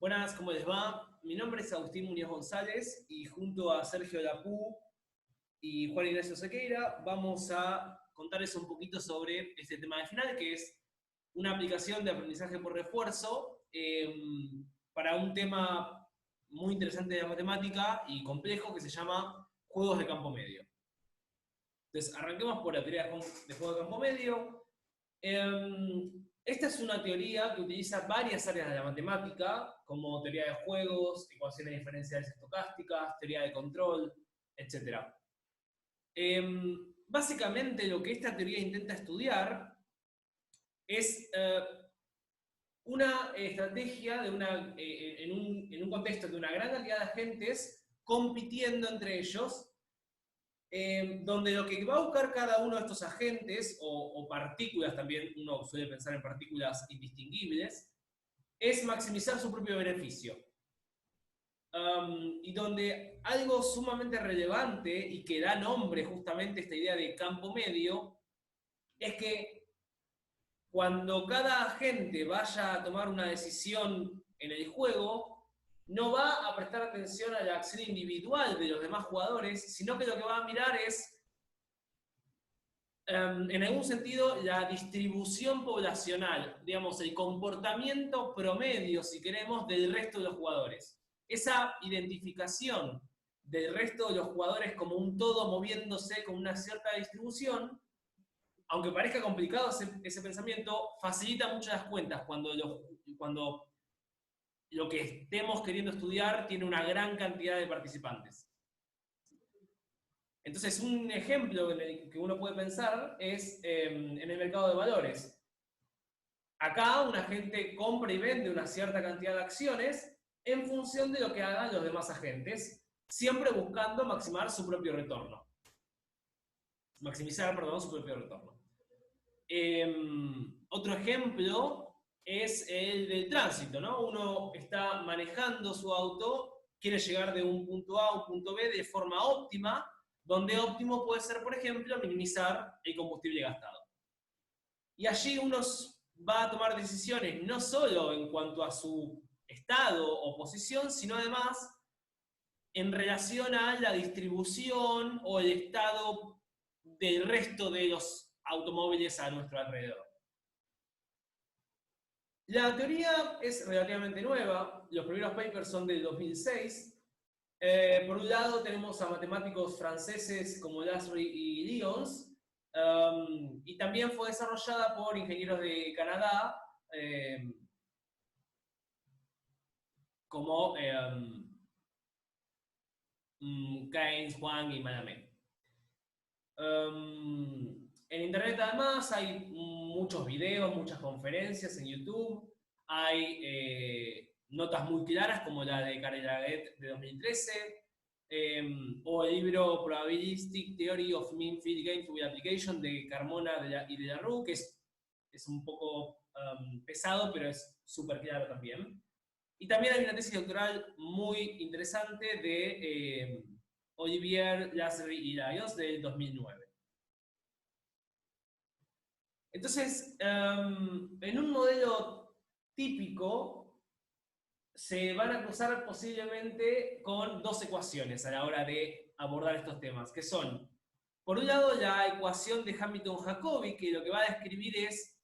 Buenas, ¿cómo les va? Mi nombre es Agustín Muñoz González y junto a Sergio Lapú y Juan Ignacio Sequeira vamos a contarles un poquito sobre este tema de final, que es una aplicación de aprendizaje por refuerzo para un tema muy interesante de la matemática y complejo que se llama juegos de campo medio. Entonces, arranquemos por la teoría de juegos de campo medio. Esta es una teoría que utiliza varias áreas de la matemática, como teoría de juegos, ecuaciones diferenciales estocásticas, teoría de control, etc. Básicamente lo que esta teoría intenta estudiar es una estrategia en un contexto de una gran cantidad de agentes compitiendo entre ellos, donde lo que va a buscar cada uno de estos agentes, o partículas también, uno suele pensar en partículas indistinguibles, es maximizar su propio beneficio. Y donde algo sumamente relevante y que da nombre justamente a esta idea de campo medio, es que cuando cada agente vaya a tomar una decisión en el juego, no va a prestar atención a la acción individual de los demás jugadores, sino que lo que va a mirar es en algún sentido, la distribución poblacional, digamos, el comportamiento promedio, si queremos, del resto de los jugadores. Esa identificación del resto de los jugadores como un todo moviéndose con una cierta distribución, aunque parezca complicado ese pensamiento, facilita mucho las cuentas cuando lo que estemos queriendo estudiar tiene una gran cantidad de participantes. Entonces, un ejemplo en el que uno puede pensar es en el mercado de valores. Acá un agente compra y vende una cierta cantidad de acciones en función de lo que hagan los demás agentes, siempre buscando maximizar su propio retorno. Su propio retorno. Otro ejemplo es el del tránsito, ¿no? Uno está manejando su auto, quiere llegar de un punto A a un punto B de forma óptima, donde óptimo puede ser, por ejemplo, minimizar el combustible gastado. Y allí uno va a tomar decisiones no solo en cuanto a su estado o posición, sino además en relación a la distribución o el estado del resto de los automóviles a nuestro alrededor. La teoría es relativamente nueva, los primeros papers son del 2006. Por un lado tenemos a matemáticos franceses como Lasry y Lyons, y también fue desarrollada por ingenieros de Canadá, como Keynes, Wang y Malamé. En internet además hay muchos videos, muchas conferencias en YouTube, hay notas muy claras como la de Karel Laget de 2013, o el libro Probabilistic Theory of Mean Field Games with Application de Carmona y de la Rue, que es un poco pesado, pero es súper claro también. Y también hay una tesis doctoral muy interesante de Olivier, Lasry y Lyons del 2009. Entonces, en un modelo típico, se van a cruzar posiblemente con dos ecuaciones a la hora de abordar estos temas, que son, por un lado, la ecuación de Hamilton-Jacobi, que lo que va a describir es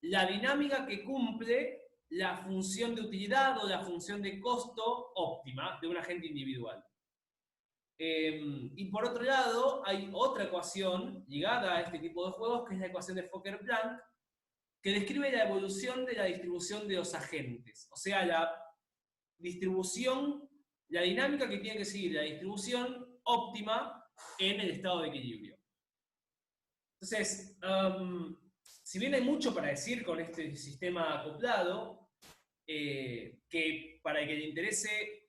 la dinámica que cumple la función de utilidad o la función de costo óptima de un agente individual. Y por otro lado, hay otra ecuación ligada a este tipo de juegos, que es la ecuación de Fokker-Planck, que describe la evolución de la distribución de los agentes, o sea, la distribución, la dinámica que tiene que seguir la distribución óptima en el estado de equilibrio. Entonces, si bien hay mucho para decir con este sistema acoplado, que para el que le interese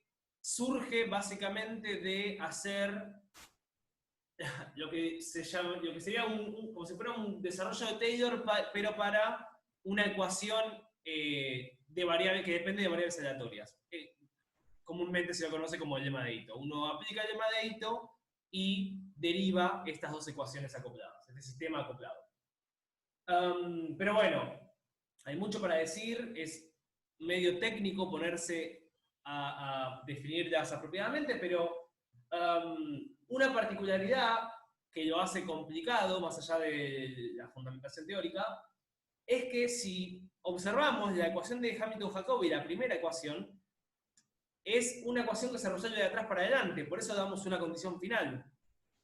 surge básicamente de hacer lo que sería como si fuera un desarrollo de Taylor, pero para una ecuación de variables que depende de variables aleatorias. Comúnmente se lo conoce como el lema de Ito. Uno aplica el lema de Ito y deriva estas dos ecuaciones acopladas, este sistema acoplado. Pero bueno, hay mucho para decir, es medio técnico ponerse a definirlas apropiadamente, pero una particularidad que lo hace complicado, más allá de la fundamentación teórica, es que si observamos la ecuación de Hamilton-Jacobi, la primera ecuación, es una ecuación que se resuelve de atrás para adelante, por eso damos una condición final.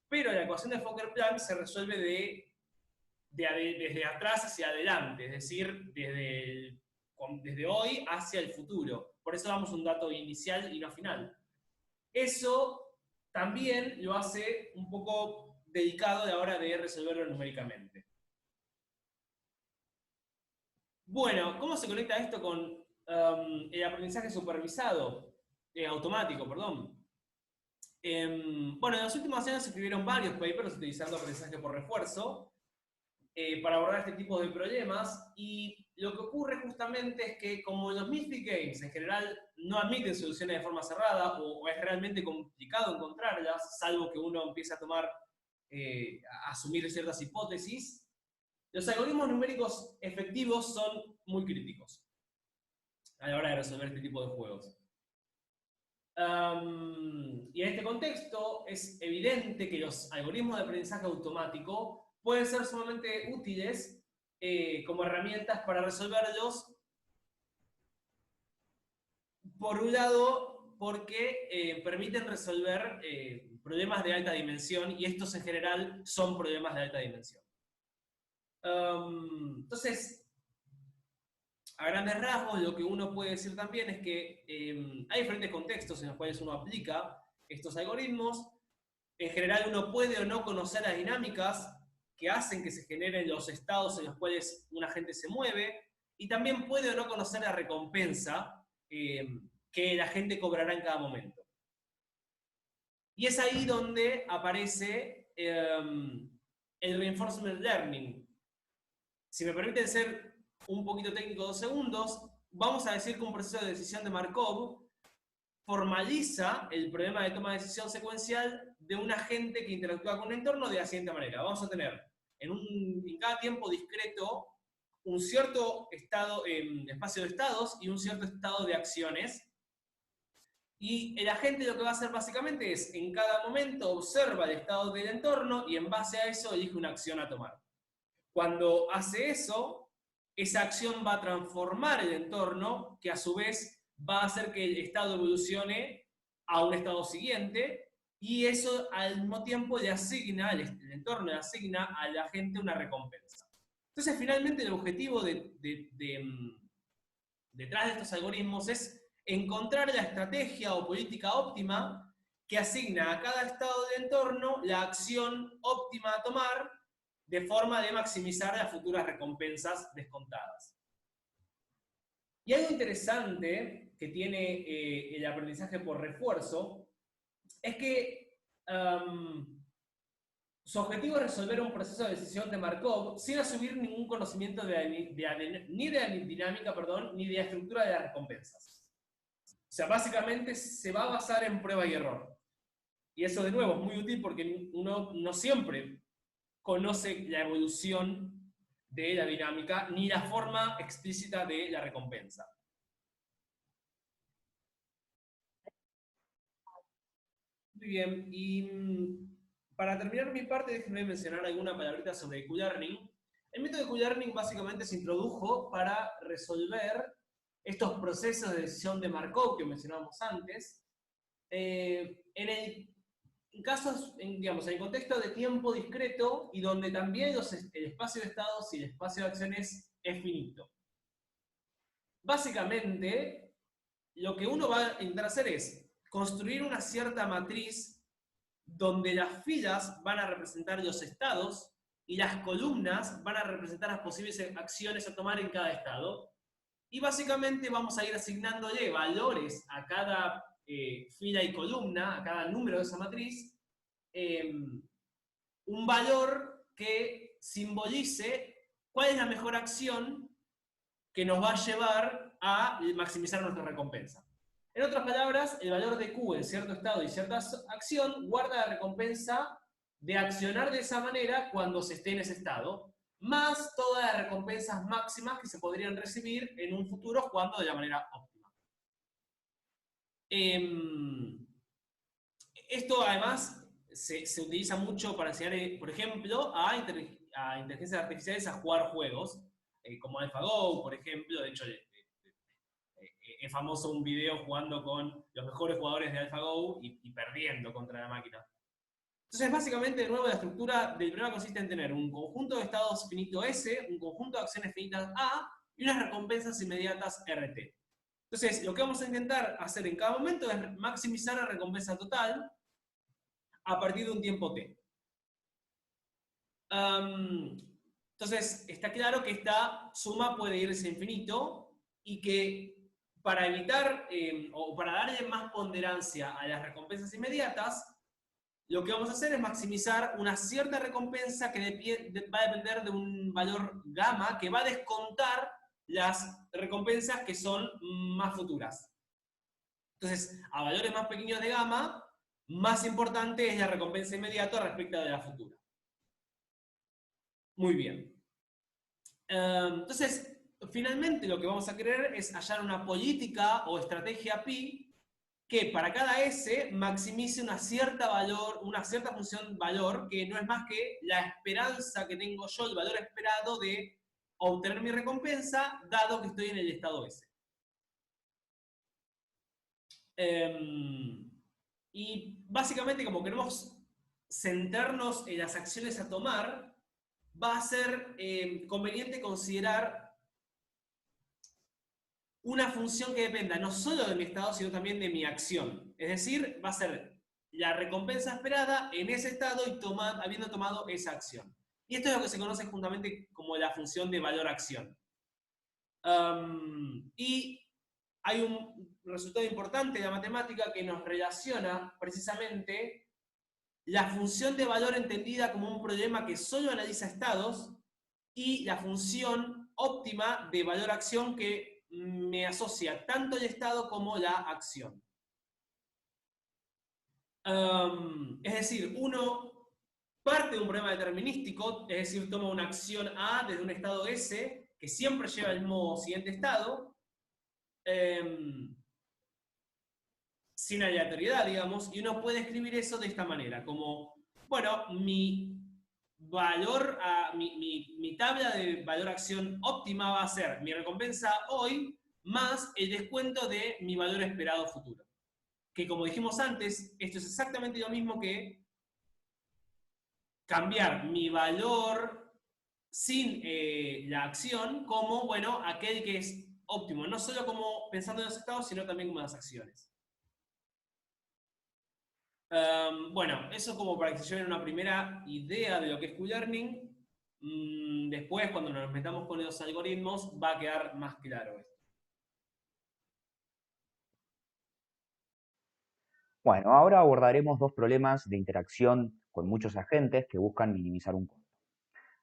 Pero la ecuación de Fokker-Planck se resuelve desde atrás hacia adelante, es decir, desde hoy hacia el futuro. Por eso damos un dato inicial y no final. Eso también lo hace un poco delicado a la hora de resolverlo numéricamente. Bueno, ¿cómo se conecta esto con el aprendizaje supervisado? Automático, perdón. Bueno, en los últimos años se escribieron varios papers utilizando aprendizaje por refuerzo para abordar este tipo de problemas, y lo que ocurre justamente es que como los Misfit Games en general no admiten soluciones de forma cerrada o es realmente complicado encontrarlas, salvo que uno empiece a a asumir ciertas hipótesis, los algoritmos numéricos efectivos son muy críticos a la hora de resolver este tipo de juegos. Y en este contexto es evidente que los algoritmos de aprendizaje automático pueden ser sumamente útiles como herramientas para resolverlos. Por un lado, porque permiten resolver problemas de alta dimensión, y estos en general son problemas de alta dimensión. Entonces, a grandes rasgos, lo que uno puede decir también es que hay diferentes contextos en los cuales uno aplica estos algoritmos. En general, uno puede o no conocer las dinámicas que hacen que se generen los estados en los cuales un agente se mueve, y también puede o no conocer la recompensa que la gente cobrará en cada momento. Y es ahí donde aparece el reinforcement learning. Si me permiten ser un poquito técnico 2 segundos, vamos a decir que un proceso de decisión de Markov formaliza el problema de toma de decisión secuencial de un agente que interactúa con un entorno de la siguiente manera. Vamos a tener en cada tiempo discreto un cierto espacio de estados y un cierto estado de acciones. Y el agente lo que va a hacer básicamente es, en cada momento observa el estado del entorno y en base a eso elige una acción a tomar. Cuando hace eso, esa acción va a transformar el entorno, que a su vez va a hacer que el estado evolucione a un estado siguiente, y eso al mismo tiempo le asigna, el entorno le asigna a la gente una recompensa. Entonces, finalmente, el objetivo detrás de estos algoritmos es encontrar la estrategia o política óptima que asigna a cada estado del entorno la acción óptima a tomar de forma de maximizar las futuras recompensas descontadas. Y algo interesante que tiene el aprendizaje por refuerzo es que su objetivo es resolver un proceso de decisión de Markov sin asumir ningún conocimiento ni de la dinámica, ni de la estructura de las recompensas. O sea, básicamente se va a basar en prueba y error. Y eso, de nuevo, es muy útil porque uno no siempre conoce la evolución de la dinámica ni la forma explícita de la recompensa. Muy bien, y para terminar mi parte, déjenme mencionar alguna palabrita sobre Q-Learning. El método de Q-Learning básicamente se introdujo para resolver estos procesos de decisión de Markov que mencionábamos antes, en casos, digamos, en el contexto de tiempo discreto y donde también el espacio de estados y el espacio de acciones es finito. Básicamente, lo que uno va a intentar hacer es construir una cierta matriz donde las filas van a representar los estados y las columnas van a representar las posibles acciones a tomar en cada estado. Y básicamente vamos a ir asignándole valores a cada fila y columna, a cada número de esa matriz, un valor que simbolice cuál es la mejor acción que nos va a llevar a maximizar nuestra recompensa. En otras palabras, el valor de Q en cierto estado y cierta acción guarda la recompensa de accionar de esa manera cuando se esté en ese estado. más todas las recompensas máximas que se podrían recibir en un futuro jugando de la manera óptima. Esto además se utiliza mucho para enseñar, por ejemplo, a inteligencias artificiales a jugar juegos, como AlphaGo, por ejemplo. De hecho, es famoso un video jugando con los mejores jugadores de AlphaGo y perdiendo contra la máquina. Entonces, básicamente, de nuevo, la estructura del problema consiste en tener un conjunto de estados finito S, un conjunto de acciones finitas A y unas recompensas inmediatas RT. Entonces, lo que vamos a intentar hacer en cada momento es maximizar la recompensa total a partir de un tiempo T. Entonces, está claro que esta suma puede irse a infinito y que para evitar o para darle más ponderancia a las recompensas inmediatas, lo que vamos a hacer es maximizar una cierta recompensa que va a depender de un valor gamma que va a descontar las recompensas que son más futuras. Entonces, a valores más pequeños de gamma, más importante es la recompensa inmediata respecto de la futura. Muy bien. Entonces, finalmente lo que vamos a querer es hallar una política o estrategia pi que para cada S maximice una cierta función valor, que no es más que la esperanza que tengo yo, el valor esperado de obtener mi recompensa, dado que estoy en el estado S. Y básicamente, como queremos centrarnos en las acciones a tomar, va a ser conveniente considerar una función que dependa no solo de mi estado, sino también de mi acción. Es decir, va a ser la recompensa esperada en ese estado y habiendo tomado esa acción. Y esto es lo que se conoce justamente como la función de valor-acción. Y hay un resultado importante de la matemática que nos relaciona precisamente la función de valor entendida como un problema que solo analiza estados y la función óptima de valor-acción que me asocia tanto el estado como la acción. Es decir, uno parte de un problema determinístico, es decir, toma una acción A desde un estado S, que siempre lleva al mismo siguiente estado, sin aleatoriedad, digamos, y uno puede escribir eso de esta manera, como, bueno, mi tabla de valor-acción óptima va a ser mi recompensa hoy más el descuento de mi valor esperado futuro. Que como dijimos antes, esto es exactamente lo mismo que cambiar mi valor sin la acción como, bueno, aquel que es óptimo, no solo como pensando en los estados, sino también como las acciones. Bueno, eso como para que se lleven una primera idea de lo que es Q-Learning. Después, cuando nos metamos con los algoritmos, va a quedar más claro esto. Bueno, ahora abordaremos dos problemas de interacción con muchos agentes que buscan minimizar un costo.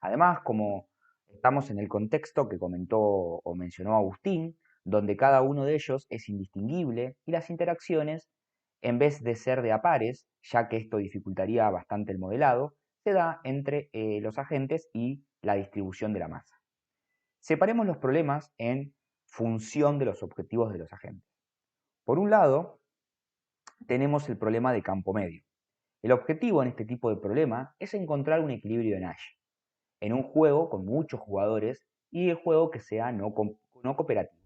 Además, como estamos en el contexto que comentó o mencionó Agustín, donde cada uno de ellos es indistinguible y las interacciones, en vez de ser de a pares, ya que esto dificultaría bastante el modelado, se da entre los agentes y la distribución de la masa. Separemos los problemas en función de los objetivos de los agentes. Por un lado, tenemos el problema de campo medio. El objetivo en este tipo de problema es encontrar un equilibrio de Nash en un juego con muchos jugadores y el juego que sea no cooperativo.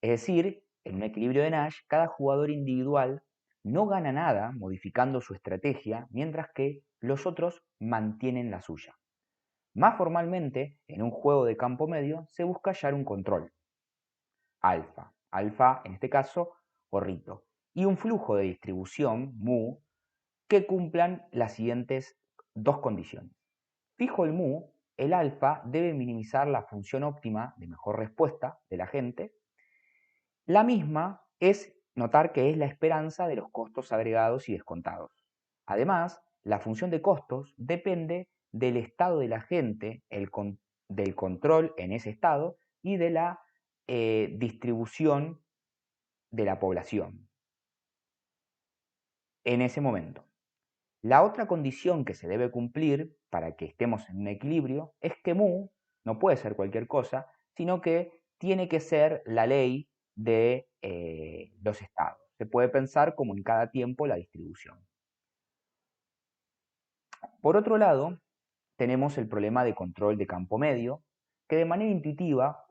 Es decir, en un equilibrio de Nash, cada jugador individual no gana nada modificando su estrategia, mientras que los otros mantienen la suya. Más formalmente, en un juego de campo medio se busca hallar un control, alfa en este caso, gorrito, y un flujo de distribución, mu, que cumplan las siguientes dos condiciones. Fijo el mu, el alfa debe minimizar la función óptima de mejor respuesta del agente. La misma es notar que es la esperanza de los costos agregados y descontados. Además, la función de costos depende del estado del agente, del control en ese estado y de la distribución de la población en ese momento. La otra condición que se debe cumplir para que estemos en un equilibrio es que mu no puede ser cualquier cosa, sino que tiene que ser la ley de los estados. Se puede pensar como en cada tiempo la distribución. Por otro lado, tenemos el problema de control de campo medio, que de manera intuitiva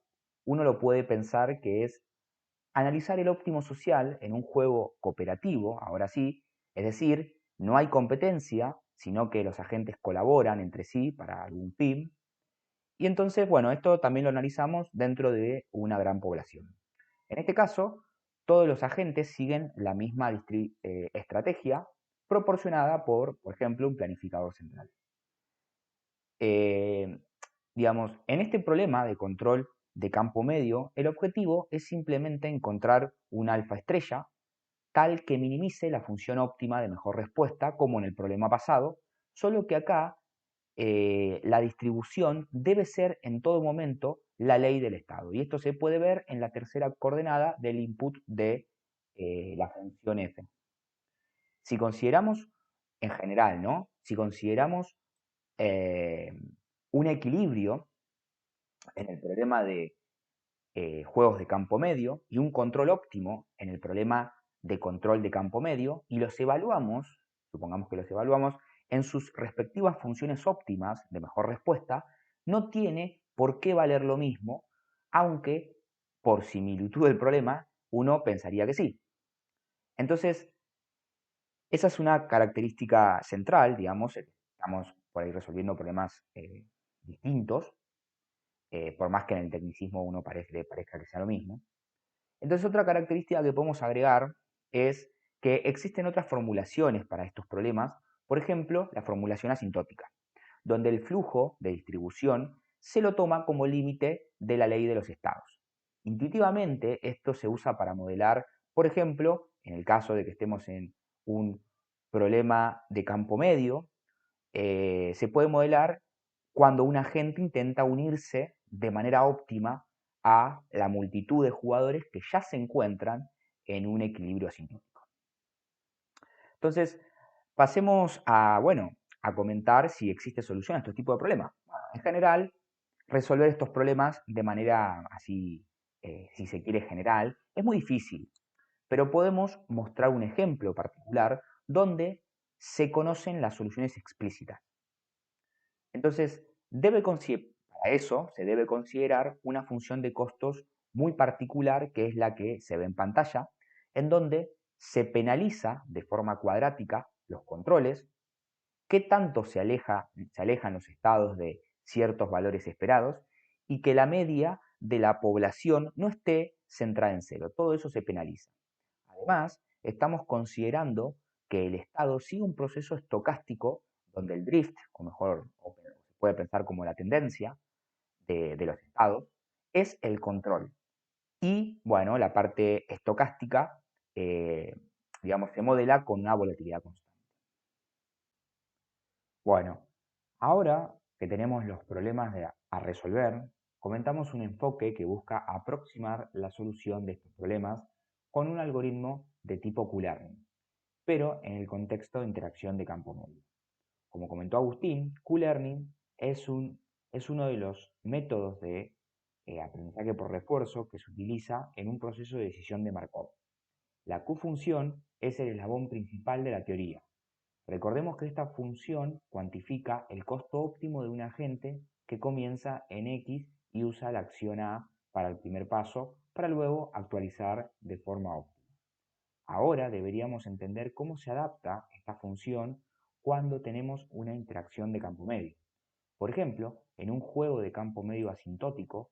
uno lo puede pensar que es analizar el óptimo social en un juego cooperativo, ahora sí, es decir, no hay competencia, sino que los agentes colaboran entre sí para algún fin. Y entonces, bueno, esto también lo analizamos dentro de una gran población. En este caso, todos los agentes siguen la misma estrategia proporcionada por ejemplo, un planificador central. Eh, digamos, en este problema de control de campo medio, el objetivo es simplemente encontrar un alfa estrella tal que minimice la función óptima de mejor respuesta, como en el problema pasado, solo que acá la distribución debe ser en todo momento la ley del estado. Y esto se puede ver en la tercera coordenada del input de la función f. Si consideramos, en general, ¿no? Si consideramos eh, un equilibrio en el problema de juegos de campo medio y un control óptimo en el problema de control de campo medio y los evaluamos, supongamos que los evaluamos, en sus respectivas funciones óptimas de mejor respuesta, no tiene por qué valer lo mismo, aunque por similitud del problema uno pensaría que sí. Entonces, esa es una característica central, digamos, estamos por ahí resolviendo problemas distintos, por más que en el tecnicismo uno parezca que sea lo mismo. Entonces, otra característica que podemos agregar es que existen otras formulaciones para estos problemas, por ejemplo, la formulación asintótica, donde el flujo de distribución se lo toma como límite de la ley de los estados. Intuitivamente, esto se usa para modelar, por ejemplo, en el caso de que estemos en un problema de campo medio, se puede modelar cuando un agente intenta unirse de manera óptima a la multitud de jugadores que ya se encuentran en un equilibrio asintótico. Entonces, pasemos a, bueno, a comentar si existe solución a este tipo de problemas. Bueno, en general, resolver estos problemas de manera así, si se quiere, general, es muy difícil, pero podemos mostrar un ejemplo particular donde se conocen las soluciones explícitas. Entonces, para eso se debe considerar una función de costos muy particular, que es la que se ve en pantalla, en donde se penaliza de forma cuadrática los controles, qué tanto se alejan los estados de ciertos valores esperados y que la media de la población no esté centrada en cero. Todo eso se penaliza. Además, estamos considerando que el estado sigue un proceso estocástico donde el drift, o mejor, o se puede pensar como la tendencia de los estados, es el control. Y, bueno, la parte estocástica, eh, digamos, se modela con una volatilidad constante. Bueno, ahora que tenemos los problemas a resolver, comentamos un enfoque que busca aproximar la solución de estos problemas con un algoritmo de tipo Q-Learning, pero en el contexto de interacción de campo medio. Como comentó Agustín, Q-Learning es uno de los métodos de aprendizaje por refuerzo que se utiliza en un proceso de decisión de Markov. La Q-función es el eslabón principal de la teoría. Recordemos que esta función cuantifica el costo óptimo de un agente que comienza en X y usa la acción A para el primer paso, para luego actualizar de forma óptima. Ahora deberíamos entender cómo se adapta esta función cuando tenemos una interacción de campo medio. Por ejemplo, en un juego de campo medio asintótico,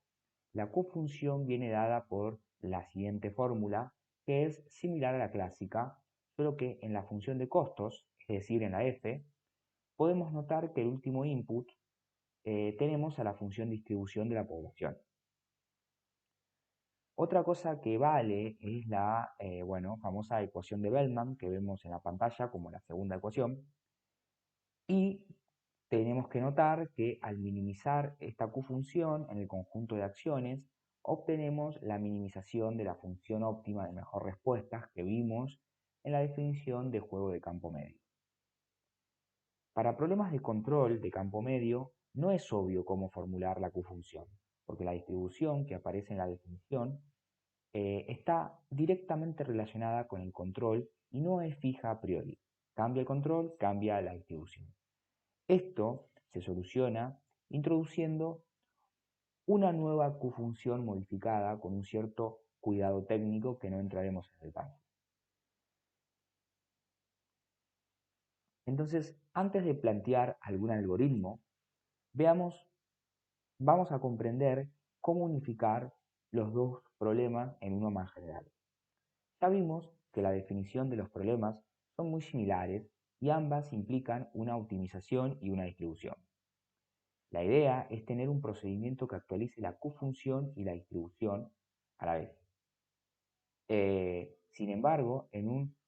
la cofunción viene dada por la siguiente fórmula, que es similar a la clásica, solo que en la función de costos, es decir, en la f, podemos notar que el último input tenemos a la función distribución de la población. Otra cosa que vale es la famosa ecuación de Bellman que vemos en la pantalla como la segunda ecuación. Y tenemos que notar que al minimizar esta Q-función en el conjunto de acciones, obtenemos la minimización de la función óptima de mejor respuesta que vimos en la definición de juego de campo medio. Para problemas de control de campo medio, no es obvio cómo formular la Q-función, porque la distribución que aparece en la definición está directamente relacionada con el control y no es fija a priori. Cambia el control, cambia la distribución. Esto se soluciona introduciendo una nueva Q-función modificada con un cierto cuidado técnico que no entraremos en detalle. Entonces, antes de plantear algún algoritmo, vamos a comprender cómo unificar los dos problemas en uno más general. Ya vimos que la definición de los problemas son muy similares y ambas implican una optimización y una distribución. La idea es tener un procedimiento que actualice la Q-función y la distribución a la vez. Sin embargo, en un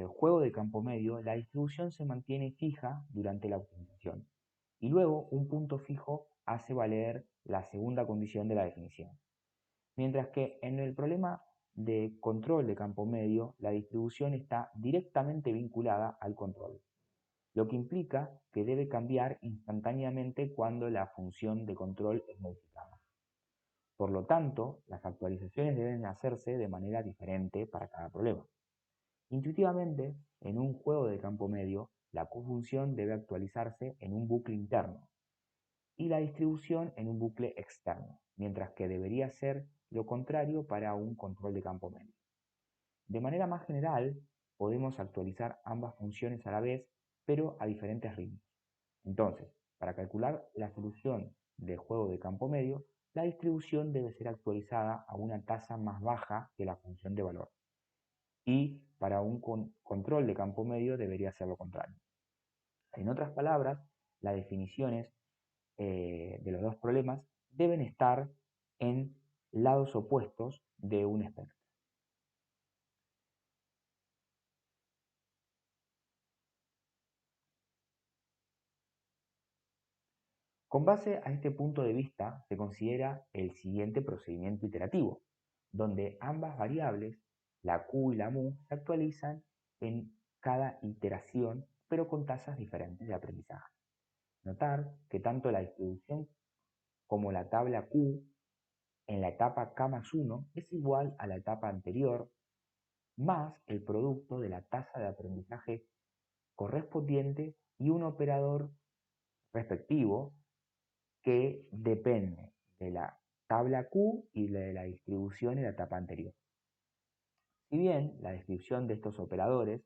juego de campo medio, la distribución se mantiene fija durante la optimización y luego un punto fijo hace valer la segunda condición de la definición. Mientras que en el problema de control de campo medio, la distribución está directamente vinculada al control, lo que implica que debe cambiar instantáneamente cuando la función de control es modificada. Por lo tanto, las actualizaciones deben hacerse de manera diferente para cada problema. Intuitivamente, en un juego de campo medio, la Q-función debe actualizarse en un bucle interno y la distribución en un bucle externo, mientras que debería ser lo contrario para un control de campo medio. De manera más general, podemos actualizar ambas funciones a la vez, pero a diferentes ritmos. Entonces, para calcular la solución del juego de campo medio, la distribución debe ser actualizada a una tasa más baja que la función de valor. Y para un control de campo medio debería ser lo contrario. En otras palabras, las definiciones de los dos problemas deben estar en lados opuestos de un espectro. Con base a este punto de vista, se considera el siguiente procedimiento iterativo, donde ambas variables, la Q y la mu, se actualizan en cada iteración, pero con tasas diferentes de aprendizaje. Notar que tanto la distribución como la tabla Q en la etapa K más 1 es igual a la etapa anterior más el producto de la tasa de aprendizaje correspondiente y un operador respectivo que depende de la tabla Q y de la distribución en la etapa anterior. Si bien la descripción de estos operadores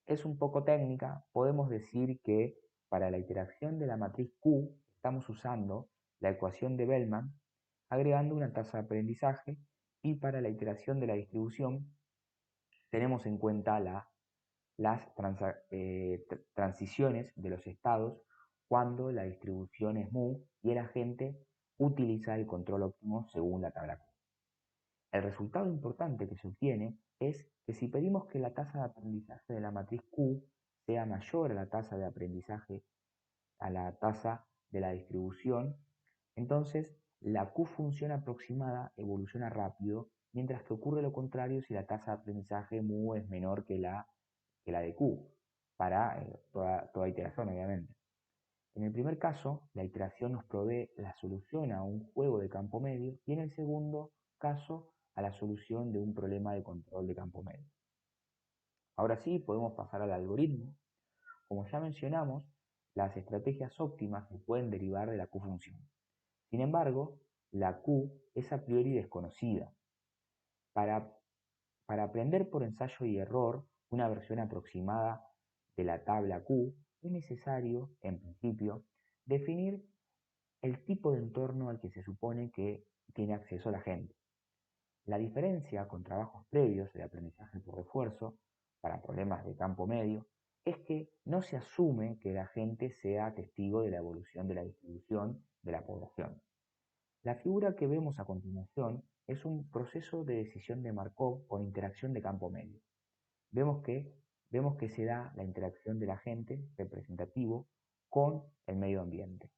es un poco técnica, podemos decir que para la interacción de la matriz Q estamos usando la ecuación de Bellman agregando una tasa de aprendizaje y para la iteración de la distribución tenemos en cuenta las transiciones de los estados cuando la distribución es mu y el agente utiliza el control óptimo según la tabla Q. El resultado importante que se obtiene es que si pedimos que la tasa de aprendizaje de la matriz Q sea mayor a la tasa de aprendizaje a la tasa de la distribución, entonces la Q-función aproximada evoluciona rápido, mientras que ocurre lo contrario si la tasa de aprendizaje mu es menor que la de Q, para toda iteración, obviamente. En el primer caso, la iteración nos provee la solución a un juego de campo medio y en el segundo caso, a la solución de un problema de control de campo medio. Ahora sí, podemos pasar al algoritmo. Como ya mencionamos, las estrategias óptimas se pueden derivar de la Q-función. Sin embargo, la Q es a priori desconocida. Para, para aprender por ensayo y error una versión aproximada de la tabla Q, es necesario, en principio, definir el tipo de entorno al que se supone que tiene acceso la gente. La diferencia con trabajos previos de aprendizaje por refuerzo para problemas de campo medio es que no se asume que la gente sea testigo de la evolución de la distribución de la población. La figura que vemos a continuación es un proceso de decisión de Markov con interacción de campo medio. Vemos que se da la interacción del agente representativo con el medio ambiente.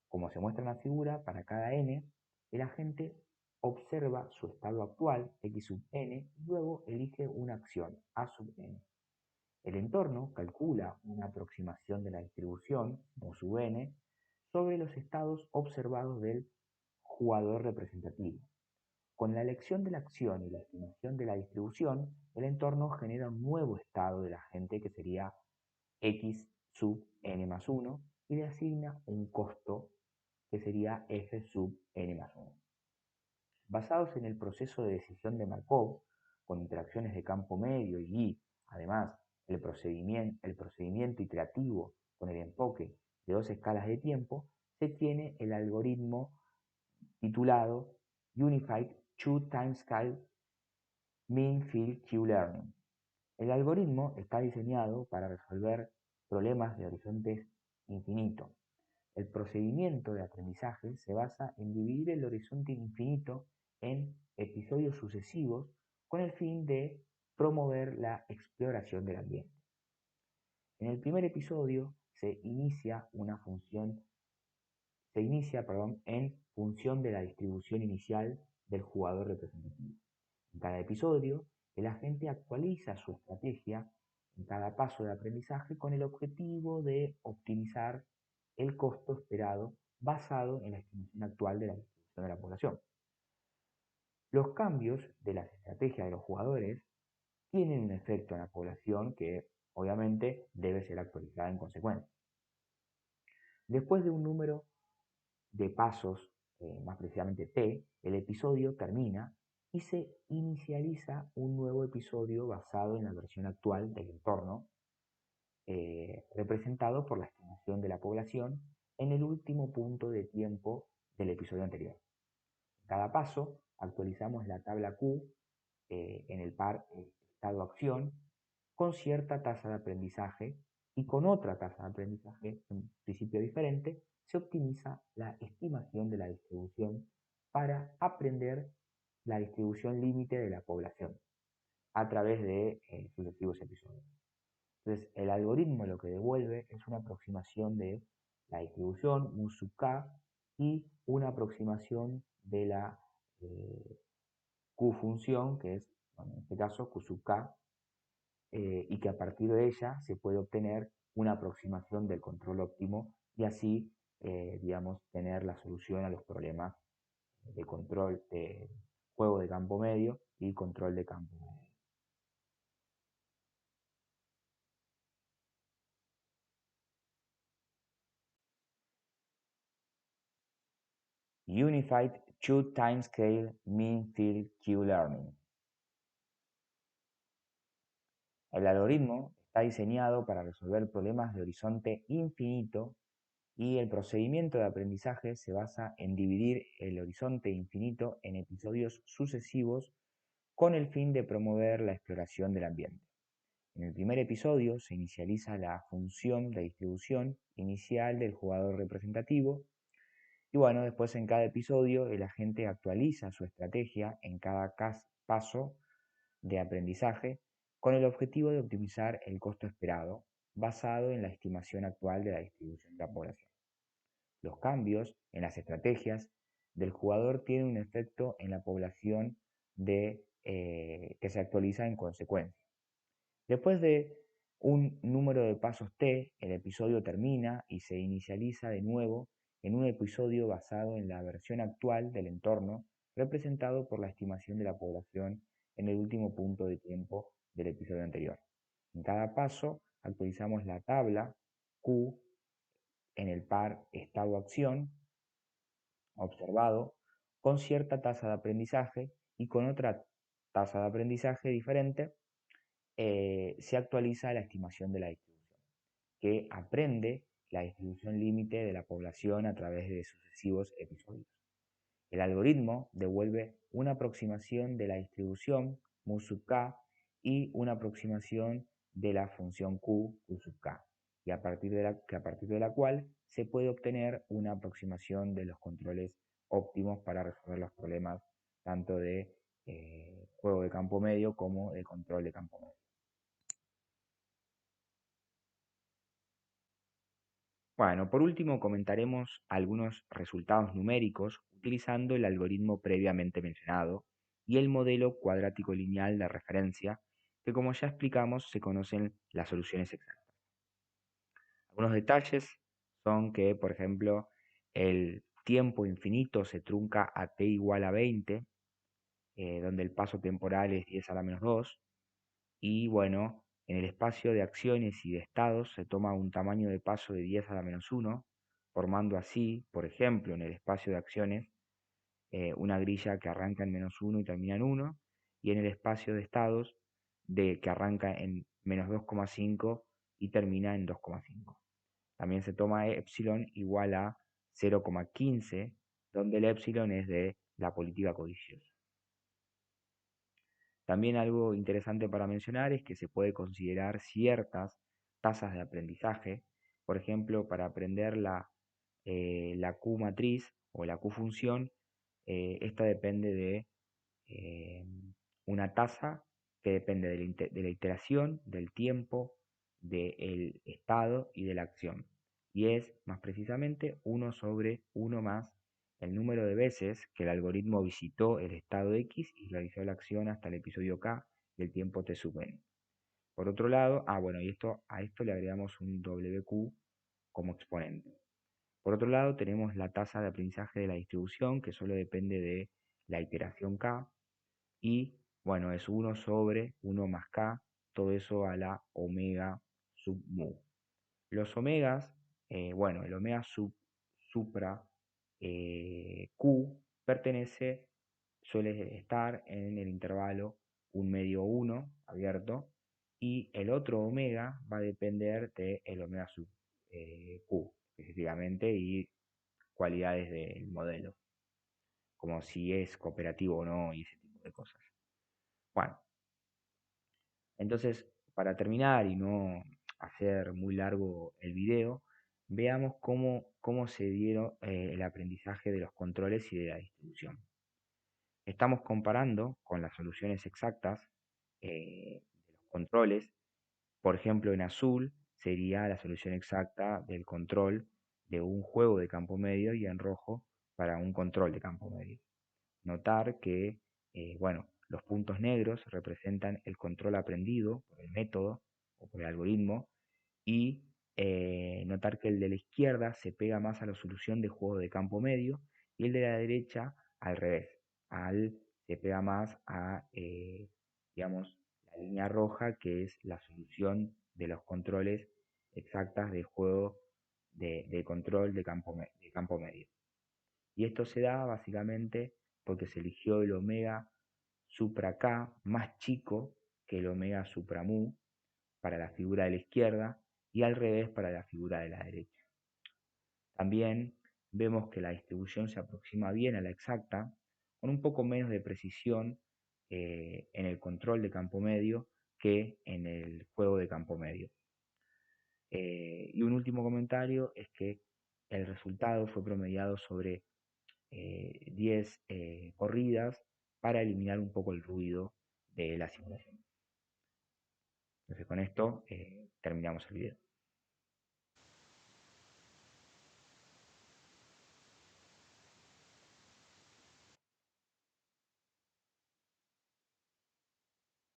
Como se muestra en la figura, para cada n, el agente observa su estado actual, x sub n, y luego elige una acción, a sub n. El entorno calcula una aproximación de la distribución, mu sub n, sobre los estados observados del jugador representativo. Con la elección de la acción y la estimación de la distribución, el entorno genera un nuevo estado del agente que sería x sub n más 1 y le asigna un costo que sería f sub n más 1. Basados en el proceso de decisión de Markov, con interacciones de campo medio y, además, el procedimiento iterativo con el enfoque de dos escalas de tiempo, se tiene el algoritmo titulado Unified Two-Timescale Mean-Field Q-Learning. El algoritmo está diseñado para resolver problemas de horizontes infinitos. El procedimiento de aprendizaje se basa en dividir el horizonte infinito en episodios sucesivos con el fin de promover la exploración del ambiente. En el primer episodio se inicia en función de la distribución inicial del jugador representativo. En cada episodio, el agente actualiza su estrategia en cada paso de aprendizaje con el objetivo de optimizar el costo esperado basado en la estimación actual de la distribución de la población. Los cambios de las estrategias de los jugadores tienen un efecto en la población que obviamente debe ser actualizada en consecuencia. Después de un número de pasos, más precisamente T, el episodio termina y se inicializa un nuevo episodio basado en la versión actual del entorno, representado por la estimación de la población en el último punto de tiempo del episodio anterior. En cada paso actualizamos la tabla Q en el par estado-acción con cierta tasa de aprendizaje y con otra tasa de aprendizaje, en principio diferente, se optimiza la estimación de la distribución para aprender la distribución límite de la población a través de sucesivos episodios. Entonces, el algoritmo lo que devuelve es una aproximación de la distribución, mu sub k, y una aproximación de la Q función, que es, bueno, en este caso, Q sub k, y que a partir de ella se puede obtener una aproximación del control óptimo y así, digamos, tener la solución a los problemas de control de juego de campo medio y control de campo medio. Unified Two-Timescale Mean-Field Q-Learning. El algoritmo está diseñado para resolver problemas de horizonte infinito y el procedimiento de aprendizaje se basa en dividir el horizonte infinito en episodios sucesivos con el fin de promover la exploración del ambiente. En el primer episodio se inicializa la función de distribución inicial del jugador representativo y bueno, después en cada episodio el agente actualiza su estrategia en cada paso de aprendizaje con el objetivo de optimizar el costo esperado basado en la estimación actual de la distribución de la población. Los cambios en las estrategias del jugador tienen un efecto en la población que se actualiza en consecuencia. Después de un número de pasos T, el episodio termina y se inicializa de nuevo en un episodio basado en la versión actual del entorno, representado por la estimación de la población en el último punto de tiempo del episodio anterior. En cada paso actualizamos la tabla Q en el par estado-acción observado con cierta tasa de aprendizaje y con otra tasa de aprendizaje diferente se actualiza la estimación de la distribución, que aprende la distribución límite de la población a través de sucesivos episodios. El algoritmo devuelve una aproximación de la distribución mu sub k y una aproximación de la función q sub k, y a partir de la cual se puede obtener una aproximación de los controles óptimos para resolver los problemas tanto de juego de campo medio como de control de campo medio. Bueno, por último comentaremos algunos resultados numéricos utilizando el algoritmo previamente mencionado y el modelo cuadrático lineal de referencia que como ya explicamos se conocen las soluciones exactas. Algunos detalles son que, por ejemplo, el tiempo infinito se trunca a t igual a 20, donde el paso temporal es 10 a la menos 2, y bueno, en el espacio de acciones y de estados se toma un tamaño de paso de 10 a la menos 1, formando así, por ejemplo, en el espacio de acciones, una grilla que arranca en -1 y termina en 1, y en el espacio de estados que arranca en -2,5 y termina en 2,5. También se toma epsilon igual a 0,15, donde el epsilon es de la política codiciosa. También algo interesante para mencionar es que se puede considerar ciertas tasas de aprendizaje. Por ejemplo, para aprender la Q matriz o la Q función, esta depende de eh, una tasa que depende de la iteración, del tiempo, del estado y de la acción. Y es, más precisamente, 1 sobre 1 más el número de veces que el algoritmo visitó el estado X y realizó la acción hasta el episodio K y el tiempo T sub n. Por otro lado, bueno, a esto le agregamos un WQ como exponente. Por otro lado, tenemos la tasa de aprendizaje de la distribución, que solo depende de la iteración K, y bueno, es 1 sobre 1 más K, todo eso a la omega sub mu. Los omegas, bueno, el omega supra Q suele estar en el intervalo 1 medio 1 abierto, y el otro omega va a depender del omega sub Q específicamente y cualidades del modelo, como si es cooperativo o no y ese tipo de cosas. Bueno, entonces, para terminar y no hacer muy largo el video, veamos cómo se dieron el aprendizaje de los controles y de la distribución. Estamos comparando con las soluciones exactas de los controles. Por ejemplo, en azul sería la solución exacta del control de un juego de campo medio, y en rojo para un control de campo medio. Notar que, bueno, los puntos negros representan el control aprendido por el método o por el algoritmo, y notar que el de la izquierda se pega más a la solución de juego de campo medio y el de la derecha al revés, se pega más a, digamos, la línea roja, que es la solución de los controles exactas de juego de control de campo medio. Y esto se da básicamente porque se eligió el omega supra K más chico que el omega supra mu para la figura de la izquierda y al revés para la figura de la derecha. También vemos que la distribución se aproxima bien a la exacta, con un poco menos de precisión en el control de campo medio que en el juego de campo medio. Y un último comentario es que el resultado fue promediado sobre 10 corridas para eliminar un poco el ruido de la simulación. Entonces con esto terminamos el video.